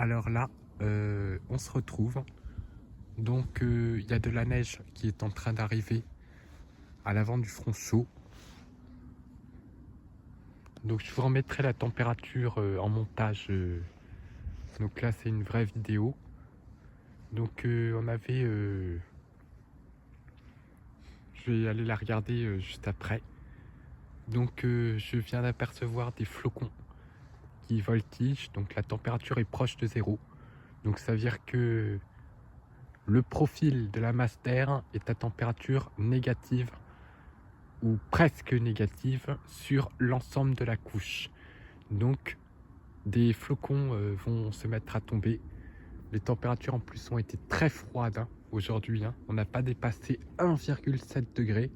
Alors là, on se retrouve. Donc il y a de la neige qui est en train d'arriver à l'avant du front chaud. Donc je vous remettrai la température en montage. Donc là c'est une vraie vidéo. Donc on avait... je vais aller la regarder juste après. Donc je viens d'apercevoir des flocons qui voltigent. Donc la température est proche de zéro. Donc ça veut dire que le profil de la masse d'air est à température négative ou presque négative sur l'ensemble de la couche. Donc des flocons vont se mettre à tomber. Les températures en plus ont été très froides aujourd'hui. On n'a pas dépassé 1,7 degré.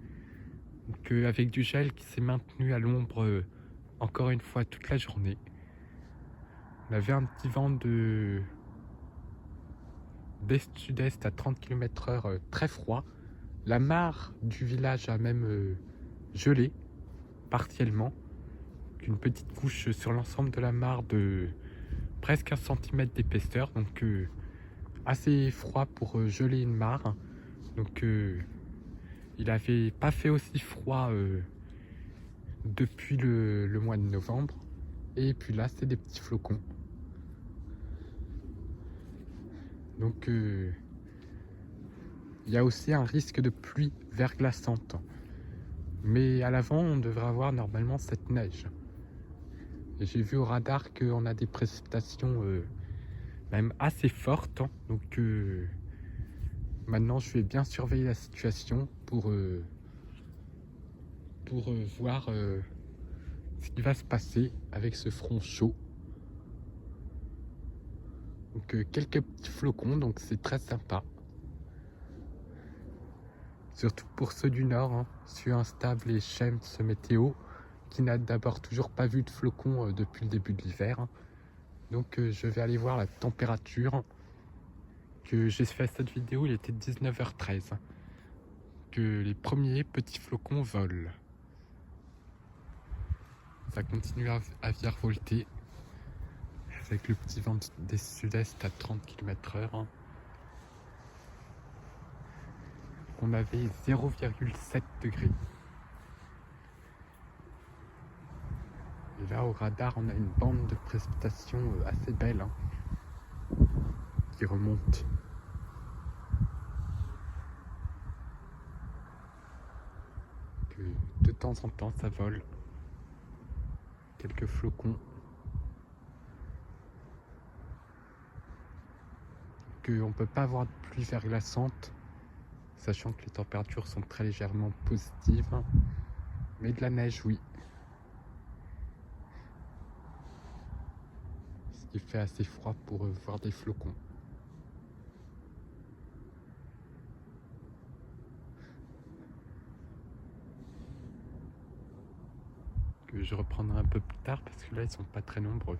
Donc avec du gel qui s'est maintenu à l'ombre encore une fois toute la journée. On avait un petit vent d'est-sud-est à 30 km/h très froid. La mare du village a même gelé partiellement. Une petite couche sur l'ensemble de la mare de presque 1 cm d'épaisseur. Donc assez froid pour geler une mare. Donc il n'avait pas fait aussi froid depuis le mois de novembre. Et puis là c'est des petits flocons. Donc il y a aussi un risque de pluie verglaçante. Mais à l'avant on devrait avoir normalement cette neige. Et j'ai vu au radar qu'on a des précipitations même assez fortes. Donc maintenant je vais bien surveiller la situation pour voir ce qui va se passer avec ce front chaud. Donc quelques petits flocons, donc c'est très sympa. Surtout pour ceux du nord, ceux instables et Chems météo, qui n'a d'abord toujours pas vu de flocons depuis le début de l'hiver. Donc je vais aller voir la température. Que j'ai fait cette vidéo, il était 19h13. Que les premiers petits flocons volent. Ça continue à virevolter avec le petit vent des sud-est à 30 km/h. On avait 0,7 degrés. Et là au radar on a une bande de précipitation assez belle qui remonte. Que de temps en temps ça vole. Quelques flocons. On ne peut pas avoir de pluie verglaçante, sachant que les températures sont très légèrement positives. Mais de la neige, oui. Ce qui fait assez froid pour voir des flocons. Que je reprendrai un peu plus tard parce que là ils sont pas très nombreux.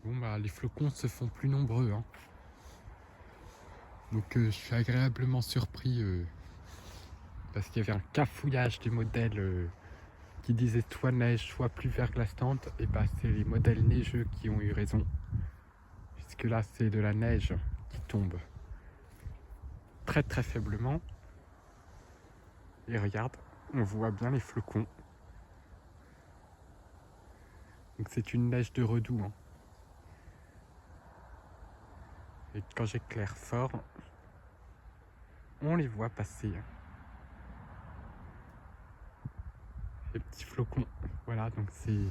Bon bah les flocons se font plus nombreux. Donc je suis agréablement surpris parce qu'il y avait un cafouillage des modèles qui disaient soit neige, soit pluie verglaçante. Et bah c'est les modèles neigeux qui ont eu raison. Puisque là c'est de la neige qui tombe très très faiblement. Et regarde, on voit bien les flocons. Donc c'est une neige de redoux. Et quand j'éclaire fort, on les voit passer. Les petits flocons. Voilà, donc c'est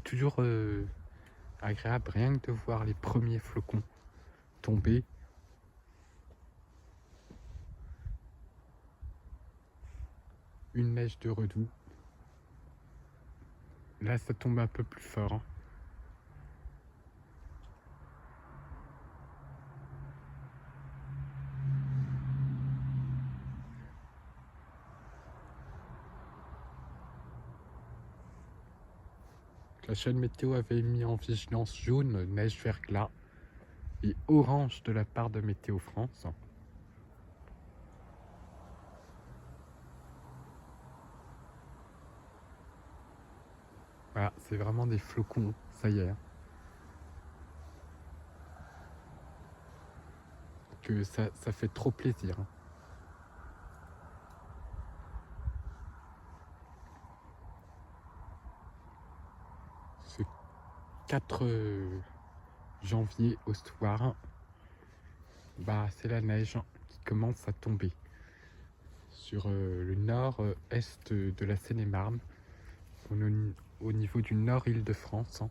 toujours agréable rien que de voir les premiers flocons tomber. Une neige de redoux. Là ça tombe un peu plus fort. La chaîne météo avait mis en vigilance jaune, neige verglas, et orange de la part de Météo France. Voilà, c'est vraiment des flocons, ça y est, hein. Que ça fait trop plaisir, hein. Ce 4 janvier au soir, bah, c'est la neige qui commence à tomber sur le nord-est de la Seine-et-Marne, au niveau du nord Île-de-France, hein.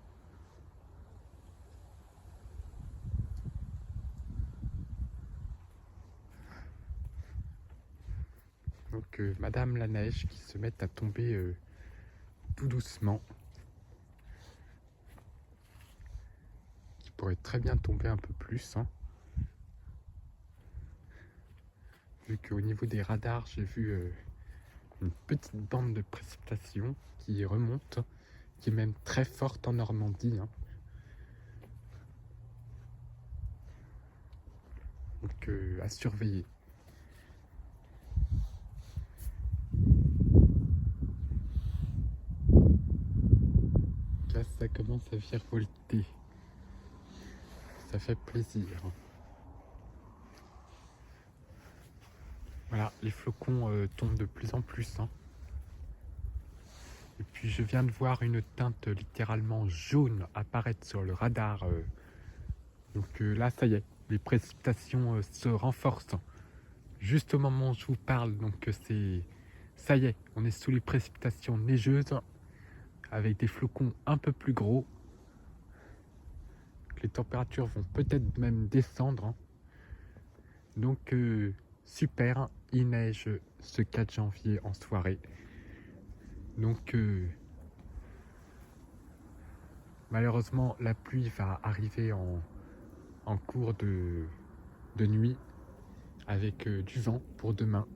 Donc Madame la neige qui se met à tomber tout doucement, qui pourrait très bien tomber un peu plus, hein. Vu qu'au niveau des radars, j'ai vu une petite bande de précipitation qui remonte, qui est même très forte en Normandie, hein. Donc à surveiller. Là, ça commence à virevolter. Ça fait plaisir. Voilà, les flocons tombent de plus en plus, hein. Et puis je viens de voir une teinte littéralement jaune apparaître sur le radar. Donc là, ça y est, les précipitations se renforcent. Juste au moment où je vous parle, donc ça y est, on est sous les précipitations neigeuses avec des flocons un peu plus gros. Les températures vont peut-être même descendre, hein. Donc super, il neige ce 4 janvier en soirée. Donc malheureusement la pluie va arriver en cours de nuit avec du vent pour demain.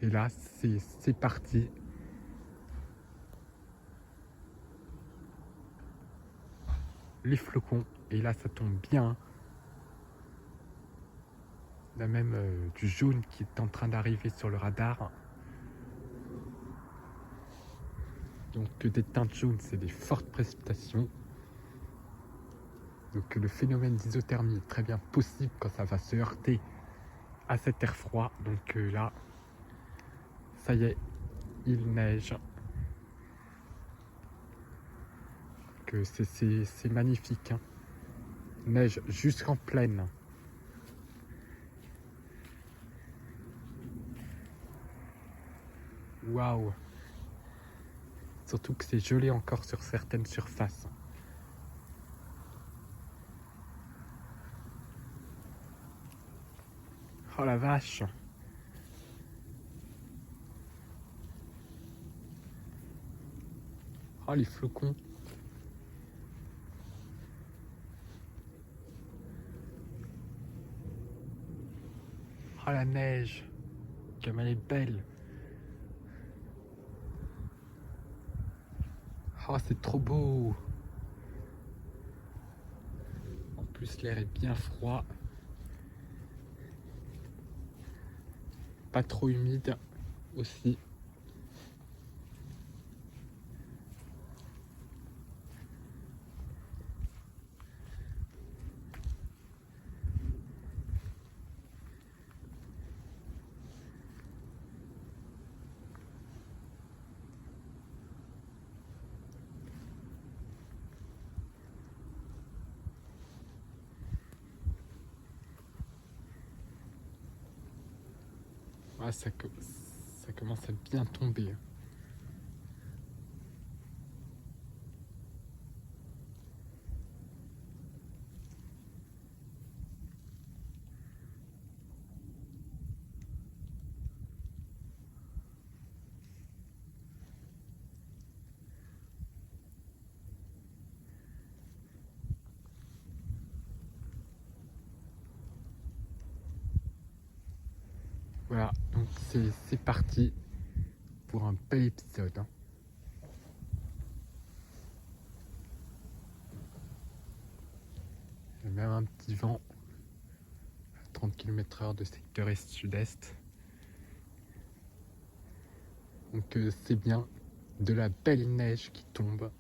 Et là c'est parti. Les flocons, et là ça tombe bien. Il y a même du jaune qui est en train d'arriver sur le radar. Donc des teintes jaunes, c'est des fortes précipitations. Donc le phénomène d'isothermie est très bien possible quand ça va se heurter à cet air froid. Donc là, ça y est, il neige. Que c'est magnifique, hein. Neige jusqu'en plaine. Waouh! Surtout que c'est gelé encore sur certaines surfaces. Oh la vache! Oh les flocons! Oh la neige! Comme elle est belle! Oh c'est trop beau! En plus l'air est bien froid. Pas trop humide aussi. Ah, ça commence à bien tomber. Voilà, donc c'est parti pour un bel épisode, hein. Il y a même un petit vent à 30 km/h de secteur est-sud-est. Donc c'est bien. de la belle neige qui tombe.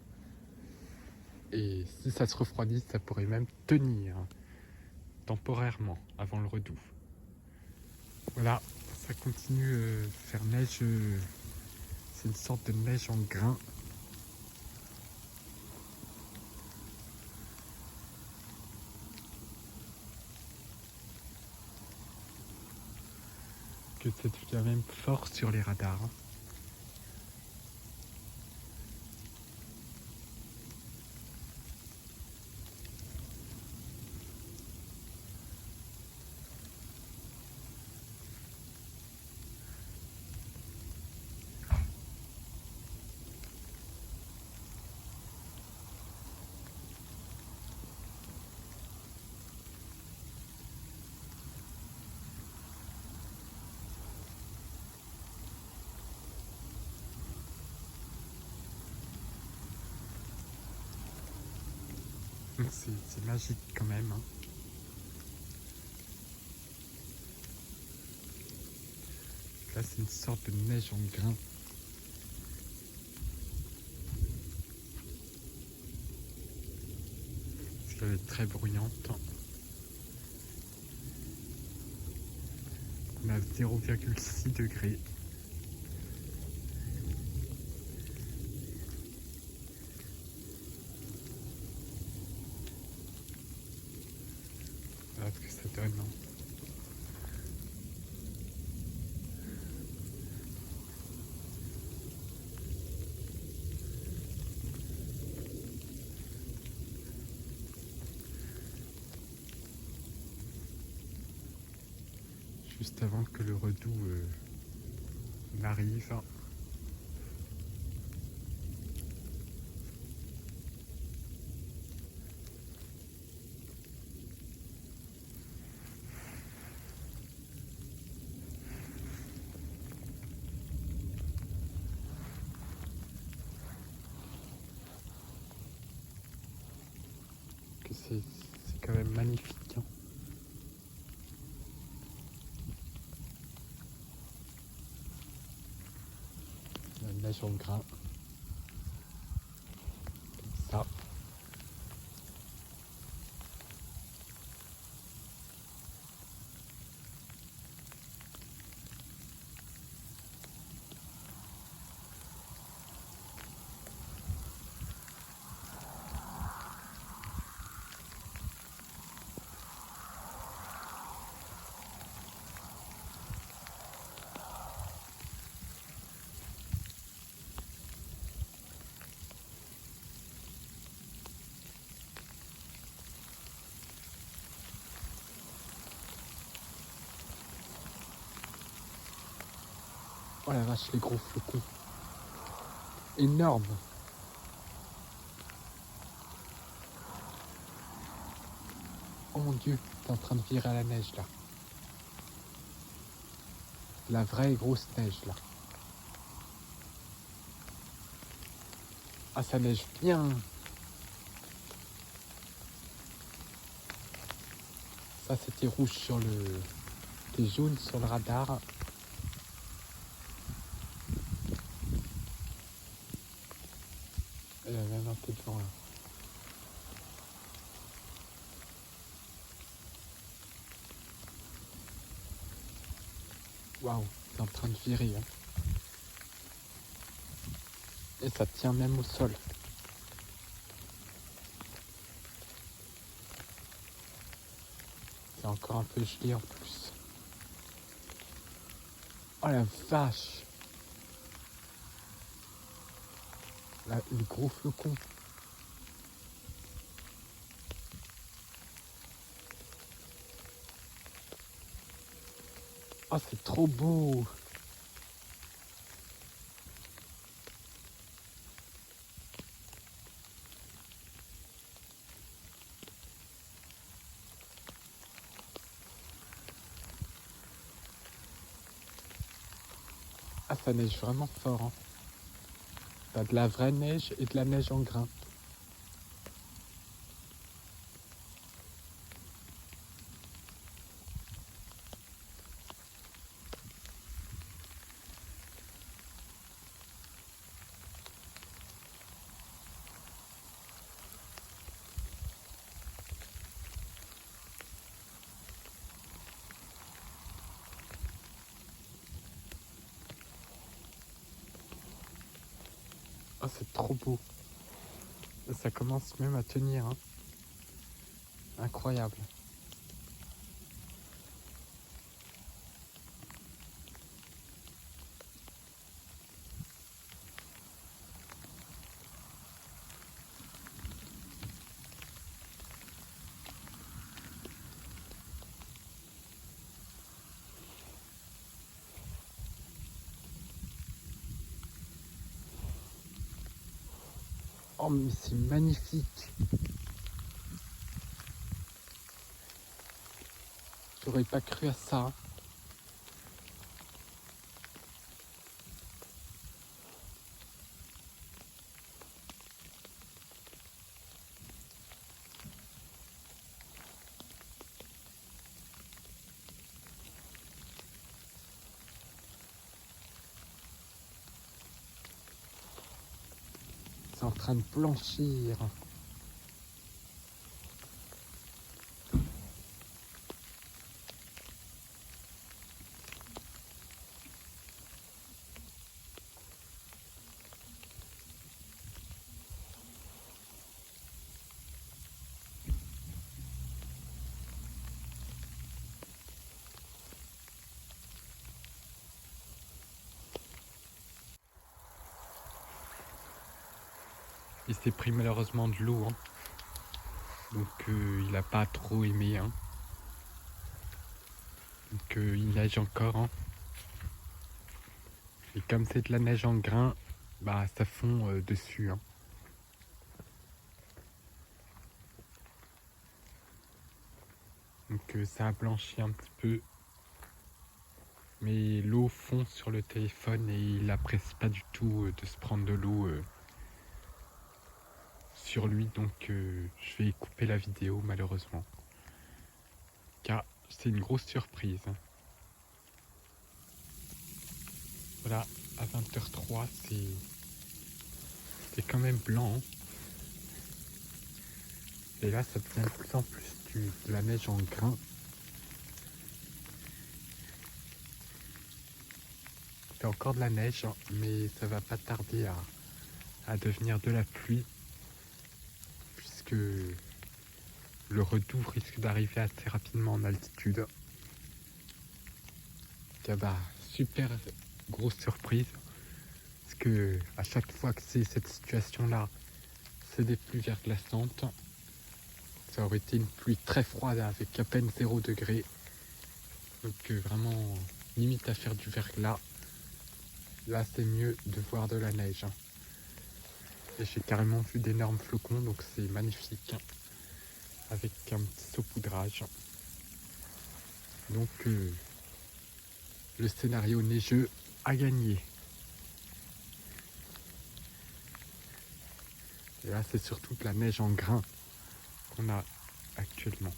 Et si ça se refroidit, ça pourrait même tenir temporairement avant le redoux. Voilà, ça continue faire neige. C'est une sorte de neige en grains. Que ça devient même fort sur les radars. C'est magique quand même. Hein. Là, c'est une sorte de neige en grains. Parce qu'elle est très bruyante. On a 0,6 degrés. Voilà ce que ça donne. Hein. Juste avant que le redoux n'arrive. Que c'est quand même magnifique. Hein. La neige en grains. Comme ça. Oh la vache, les gros flocons. Énorme. Oh mon dieu, t'es en train de virer à la neige là. La vraie grosse neige là. Ah, ça neige bien. Ça, c'était rouge sur le... C'était jaune sur le radar. Il y a même un peu de vent là. Waouh, c'est en train de virer. Hein. Et ça tient même au sol. C'est encore un peu gelé en plus. Oh la vache. Là, le gros flocon. Oh, c'est trop beau. Ah, ça neige vraiment fort. Hein. T'as de la vraie neige et de la neige en grains. Oh, c'est trop beau. Ça commence même à tenir, hein. Incroyable. Oh, mais c'est magnifique. J'aurais pas cru à ça. C'est en train de blanchir. Il s'est pris malheureusement de l'eau, hein. Donc il a pas trop aimé, hein. Donc il neige encore, hein. Et comme c'est de la neige en grains, bah ça fond dessus, hein. Donc ça a blanchi un petit peu. Mais l'eau fond sur le téléphone et il apprécie pas du tout de se prendre de l'eau sur lui. Donc je vais couper la vidéo malheureusement. Car c'est une grosse surprise, hein. Voilà, à 20h03, c'est quand même blanc, hein. Et là, ça devient de plus en plus de la neige en grains. C'est encore de la neige, hein, mais ça va pas tarder à devenir de la pluie, puisque le redoux risque d'arriver assez rapidement en altitude. Et bah, super grosse surprise, parce que à chaque fois que c'est cette situation-là, c'est des pluies verglaçantes. Ça aurait été une pluie très froide avec à peine 0 degré. Donc vraiment limite à faire du verglas. Là c'est mieux de voir de la neige, hein. Et j'ai carrément vu d'énormes flocons, donc c'est magnifique, hein, avec un petit saupoudrage. Donc le scénario neigeux a gagné. Et là c'est surtout de la neige en grains qu'on a actuellement.